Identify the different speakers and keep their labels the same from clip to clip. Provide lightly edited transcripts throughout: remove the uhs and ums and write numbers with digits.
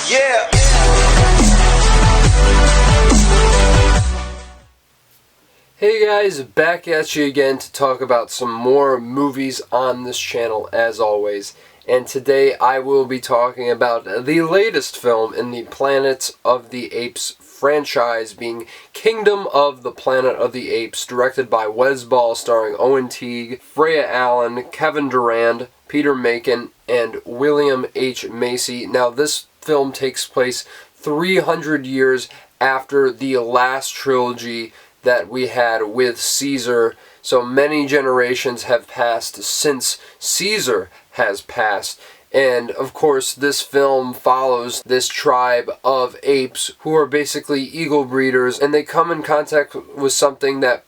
Speaker 1: Yeah.
Speaker 2: Hey guys, back at you again to talk about some more movies on this channel as always. And today I will be talking about the latest film in the Planet of the Apes franchise, being Kingdom of the Planet of the Apes, directed by Wes Ball, starring Owen Teague, Freya Allen, Kevin Durand, Peter Macon, and William H. Macy. Now this film takes place 300 years after the last trilogy that we had with Caesar. So many generations have passed since Caesar has passed. And of course this film follows this tribe of apes who are basically eagle breeders, and they come in contact with something that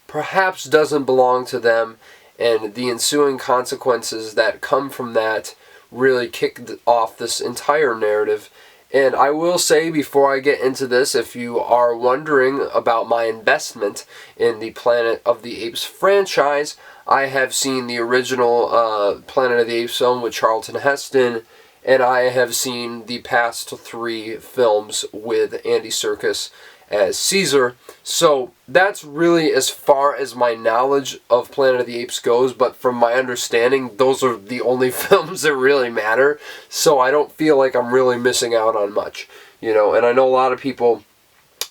Speaker 2: perhaps doesn't belong to them, and the ensuing consequences that come from that really kick off this entire narrative. And I will say before I get into this, if you are wondering about my investment in the Planet of the Apes franchise, I have seen the original Planet of the Apes film with Charlton Heston, and I have seen the past 3 films with Andy Serkis as Caesar. So that's really as far as my knowledge of Planet of the Apes goes, but from my understanding, those are the only films that really matter, so I don't feel like I'm really missing out on much, you know. And I know a lot of people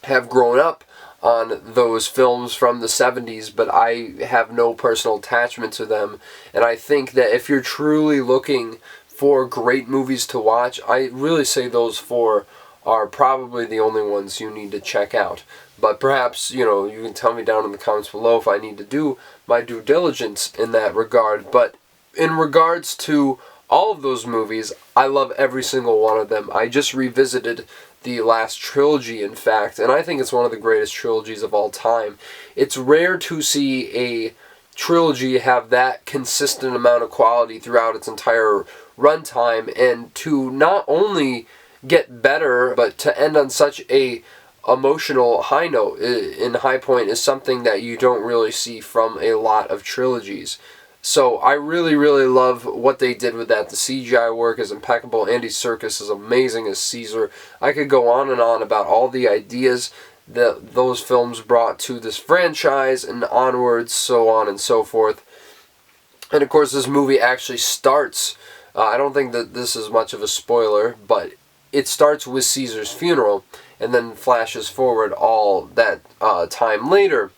Speaker 2: have grown up on those films from the 70s, but I have no personal attachment to them, and I think that if you're truly looking for great movies to watch, I really say those 4 are probably the only ones you need to check out. But perhaps, you know, you can tell me down in the comments below if I need to do my due diligence in that regard. But in regards to all of those movies, I love every single one of them. I just revisited the last trilogy, in fact, and I think it's one of the greatest trilogies of all time. It's rare to see a trilogy have that consistent amount of quality throughout its entire runtime, and to not only get better, but to end on such a emotional high note in High Point is something that you don't really see from a lot of trilogies. So I really, really love what they did with that. The CGI work is impeccable. Andy Serkis is amazing as Caesar. I could go on and on about all the ideas that those films brought to this franchise and onwards, so on and so forth. And of course this movie actually starts, I don't think that this is much of a spoiler, but it starts with Caesar's funeral and then flashes forward all that time later.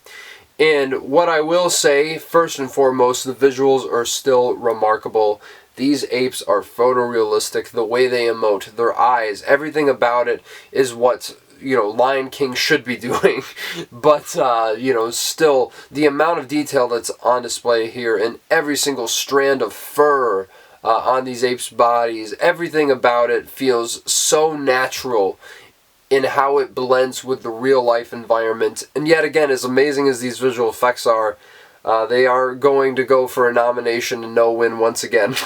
Speaker 2: And what I will say, first and foremost, the visuals are still remarkable. These apes are photorealistic. The way they emote, their eyes, everything about it is what, you know, Lion King should be doing. But, you know, still, the amount of detail that's on display here in every single strand of fur on these apes' bodies, everything about it feels so natural in how it blends with the real life environment. And yet again, as amazing as these visual effects are, they are going to go for a nomination and no win once again.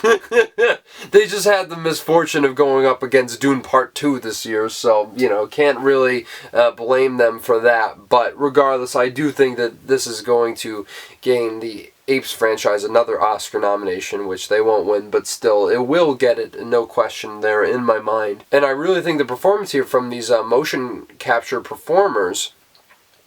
Speaker 2: They just had the misfortune of going up against Dune Part 2 this year, so, you know, can't really blame them for that. But regardless, I do think that this is going to gain the Apes franchise another Oscar nomination, which they won't win, but still, it will get it, no question there in my mind. And I really think the performance here from these motion capture performers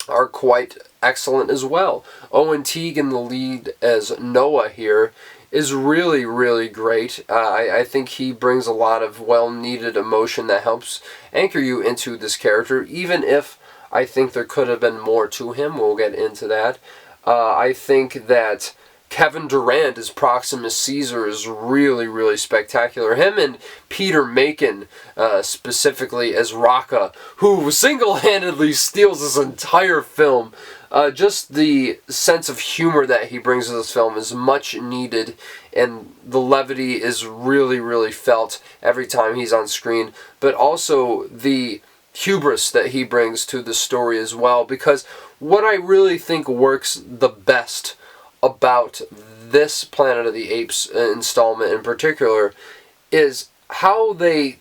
Speaker 2: are quite excellent as well. Owen Teague in the lead as Noah here is really, really great. I think he brings a lot of well-needed emotion that helps anchor you into this character, even if I think there could have been more to him. We'll get into that. I think that Kevin Durand as Proximus Caesar is really, really spectacular. Him and Peter Macon, specifically as Raka, who single-handedly steals this entire film. Just the sense of humor that he brings to this film is much needed, and the levity is really, really felt every time he's on screen. But also the hubris that he brings to the story as well, because what I really think works the best about this Planet of the Apes installment in particular is how they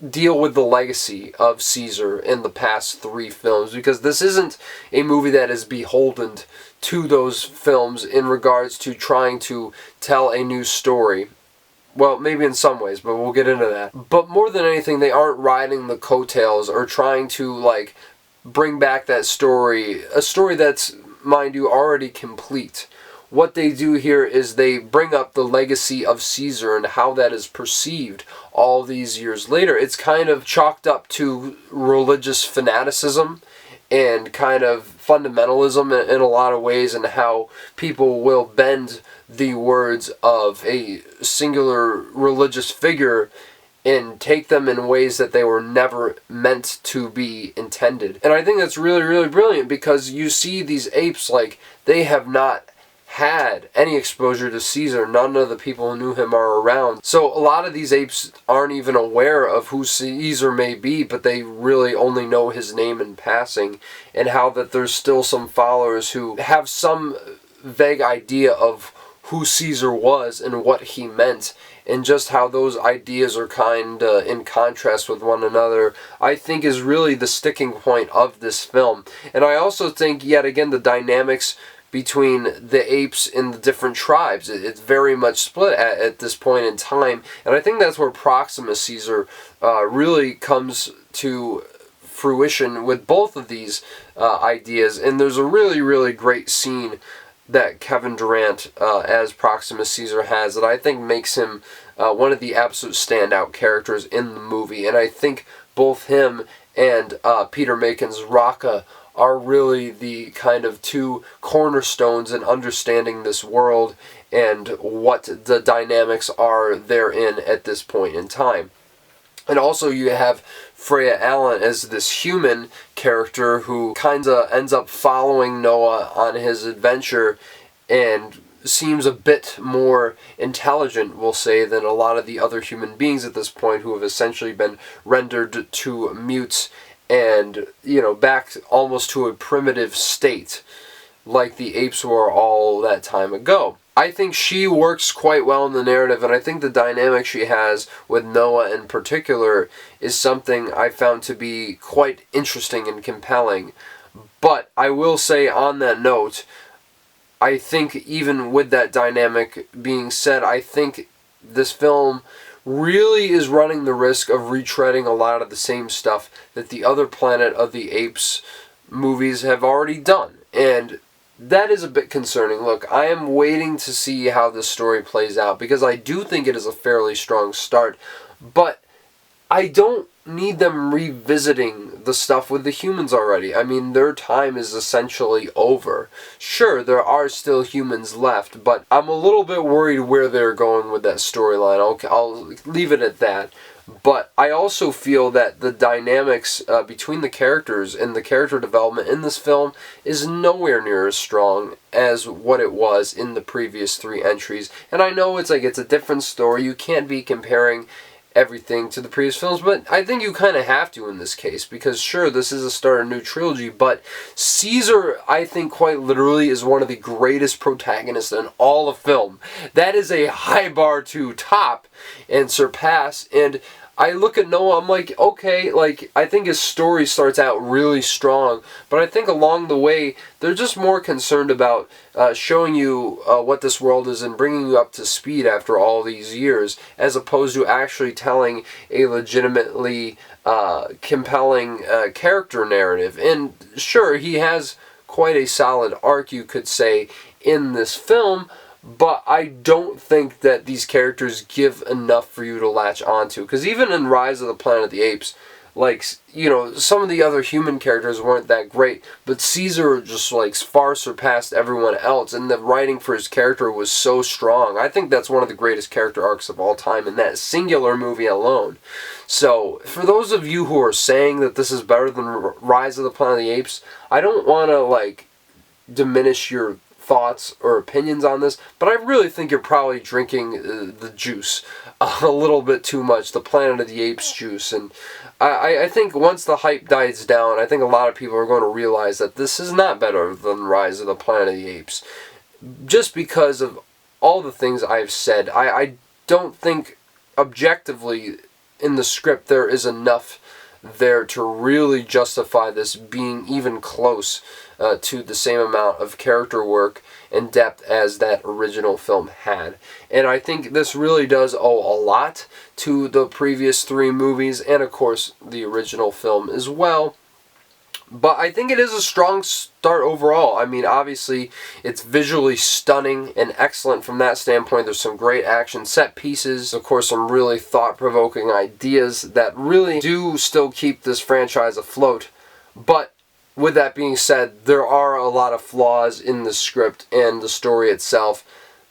Speaker 2: deal with the legacy of Caesar in the past 3 films, because this isn't a movie that is beholden to those films in regards to trying to tell a new story. Well, maybe in some ways, but we'll get into that. But more than anything, they aren't riding the coattails or trying to, like, bring back that story, a story that's, mind you, already complete. What they do here is they bring up the legacy of Caesar and how that is perceived all these years later. It's kind of chalked up to religious fanaticism and kind of fundamentalism in a lot of ways, and how people will bend the words of a singular religious figure and take them in ways that they were never meant to be intended. And I think that's really, really brilliant, because you see these apes, like, they have not had any exposure to Caesar. None of the people who knew him are around. So a lot of these apes aren't even aware of who Caesar may be, but they really only know his name in passing, and how that there's still some followers who have some vague idea of who Caesar was and what he meant, and just how those ideas are kind of in contrast with one another, I think is really the sticking point of this film. And I also think, yet again, the dynamics between the apes and the different tribes, it's very much split at this point in time, and I think that's where Proxima Caesar really comes to fruition with both of these ideas. And there's a really, really great scene that Kevin Durant as Proxima Caesar has that I think makes him one of the absolute standout characters in the movie. And I think both him and Peter Macon's Raka are really the kind of two cornerstones in understanding this world and what the dynamics are therein at this point in time. And also you have Freya Allen as this human character who kind of ends up following Noah on his adventure and seems a bit more intelligent, we'll say, than a lot of the other human beings at this point, who have essentially been rendered to mutes and, you know, back almost to a primitive state, like the apes were all that time ago. I think she works quite well in the narrative, and I think the dynamic she has with Noah in particular is something I found to be quite interesting and compelling. But I will say, on that note, I think even with that dynamic being said, I think this film really is running the risk of retreading a lot of the same stuff that the other Planet of the Apes movies have already done. And that is a bit concerning. Look, I am waiting to see how this story plays out, because I do think it is a fairly strong start, but I don't need them revisiting the stuff with the humans already. I mean, their time is essentially over. Sure, there are still humans left, but I'm a little bit worried where they're going with that storyline. I'll leave it at that. But I also feel that the dynamics between the characters and the character development in this film is nowhere near as strong as what it was in the previous three entries. And I know it's a different story. You can't be comparing everything to the previous films, but I think you kind of have to in this case, because sure, this is a start of a new trilogy, but Caesar, I think quite literally, is one of the greatest protagonists in all of film. That is a high bar to top and surpass, and I look at Noah, I'm like, okay, like, I think his story starts out really strong, but I think along the way, they're just more concerned about showing you what this world is and bringing you up to speed after all these years, as opposed to actually telling a legitimately compelling character narrative. And sure, he has quite a solid arc, you could say, in this film, but I don't think that these characters give enough for you to latch onto. Because even in Rise of the Planet of the Apes, like, you know, some of the other human characters weren't that great, but Caesar just, like, far surpassed everyone else, and the writing for his character was so strong. I think that's one of the greatest character arcs of all time in that singular movie alone. So, for those of you who are saying that this is better than Rise of the Planet of the Apes, I don't want to, like, diminish your thoughts or opinions on this, but I really think you're probably drinking the juice a little bit too much, the Planet of the Apes juice. And I think once the hype dies down, I think a lot of people are going to realize that this is not better than Rise of the Planet of the Apes, just because of all the things I've said. I don't think objectively in the script there is enough there to really justify this being even close to the same amount of character work and depth as that original film had. And I think this really does owe a lot to the previous 3 movies, and of course the original film as well. But I think it is a strong start overall. I mean, obviously, it's visually stunning and excellent from that standpoint. There's some great action set pieces. Of course, some really thought-provoking ideas that really do still keep this franchise afloat. But with that being said, there are a lot of flaws in the script and the story itself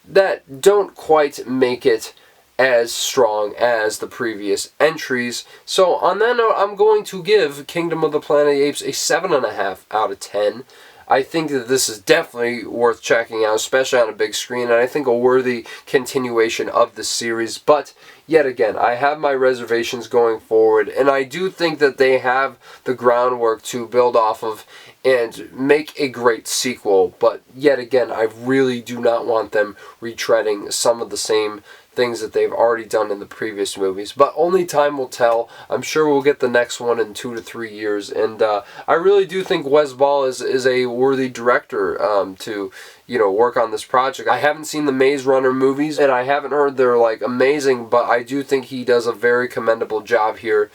Speaker 2: that don't quite make it as strong as the previous entries. So on that note, I'm going to give Kingdom of the Planet of the Apes a 7.5 out of 10. I think that this is definitely worth checking out, especially on a big screen, and I think a worthy continuation of the series. But yet again, I have my reservations going forward, and I do think that they have the groundwork to build off of and make a great sequel. But yet again, I really do not want them retreading some of the same things that they've already done in the previous movies. But only time will tell. I'm sure we'll get the next one in 2 to 3 years. And I really do think Wes Ball is a worthy director to, you know, work on this project. I haven't seen the Maze Runner movies, and I haven't heard they're like amazing, but I do think he does a very commendable job here,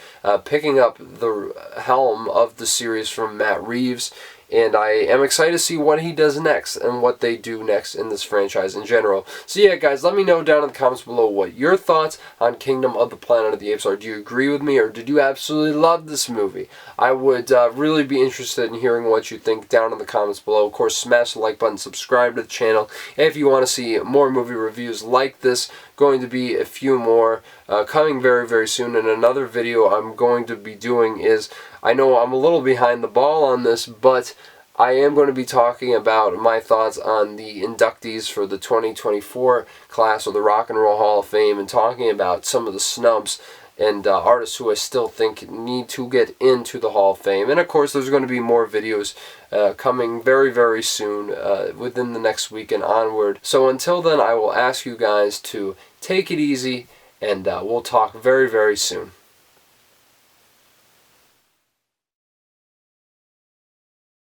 Speaker 2: picking up the helm of the series from Matt Reeves. And I am excited to see what he does next and what they do next in this franchise in general. So yeah, guys, let me know down in the comments below what your thoughts on Kingdom of the Planet of the Apes are. Do you agree with me, or did you absolutely love this movie? I would really be interested in hearing what you think down in the comments below. Of course, smash the like button, subscribe to the channel. And if you want to see more movie reviews like this, going to be a few more coming very, very soon. And another video I'm going to be doing is, I know I'm a little behind the ball on this, but I am going to be talking about my thoughts on the inductees for the 2024 class of the Rock and Roll Hall of Fame, and talking about some of the snubs and artists who I still think need to get into the Hall of Fame. And of course, there's going to be more videos coming very, very soon, within the next week and onward. So until then, I will ask you guys to take it easy, and we'll talk very, very soon.